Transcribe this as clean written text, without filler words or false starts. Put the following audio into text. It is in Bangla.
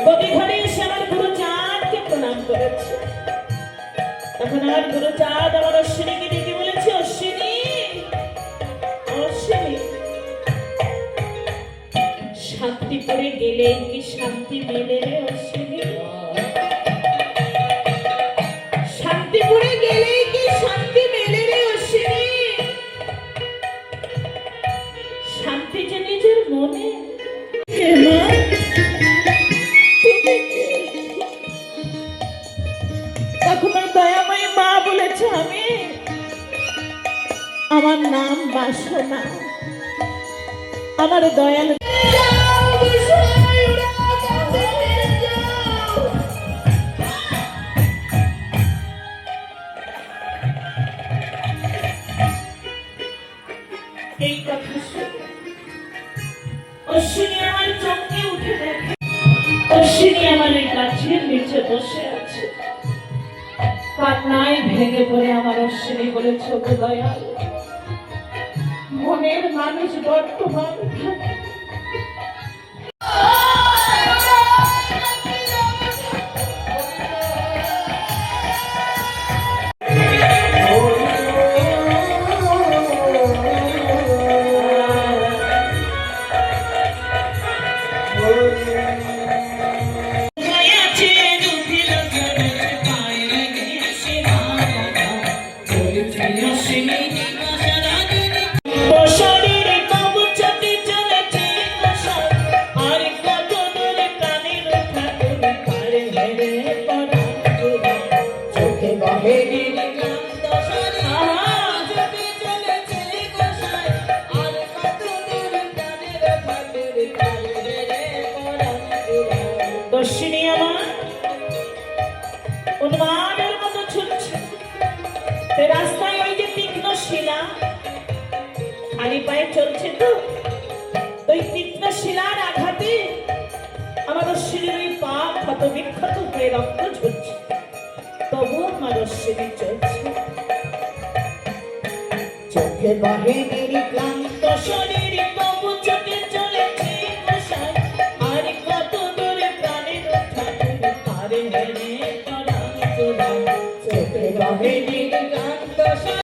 গদি ঘরে এসে আমার গুরুচাঁদকে প্রণাম করেছে। তখন আমার গুরুচাঁদ আমার অশ্বিনীকে ডেকে বলেছে, অশ্বিনী অশ্বিনী, শান্তিপুরে গেলে কি শান্তি মেলে রে অশ্বিনী? শান্তিপুরে গেলে কি শান্তি মেলে রে অশ্বিনী? শান্তি যে নিজের মনে। তখন ওই দয়াময়ী মা বলেছে, আমি, আমার নাম বাসনা, আমার দয়াল এই কথা শুনে অশ্বিনী আমার চমকে উঠে দেখে অশ্বিনী আমার এই গাছের নিচে বসে আছে। কান্নায় ভেঙে পড়ে আমার অশ্বিনী বলেছে, ওকে দয়াল, মনের মানুষ বর্তমান দর্শিনী আমার উন্মাদের মতো ছুটছে। রাস্তায় ওই যে তীক্ষ্ণ শিলা, খালি পায়ে চলছে, তো ওই তীক্ষ্ণ শিলার আঘাতে আমার অশ্বিনীর ওই পা ক্ষত বিক্ষত হয়ে রক্ত ঝরছে, তবু আমার অশ্বিনী চলছে। চোখে বাহিনীর ক্লান্ত শরীর তবু চোখে চলেছে গোসাই, আর কত দূরে প্রাণের ঠাকুর পারে হেরে করা চোখে বাহিনীর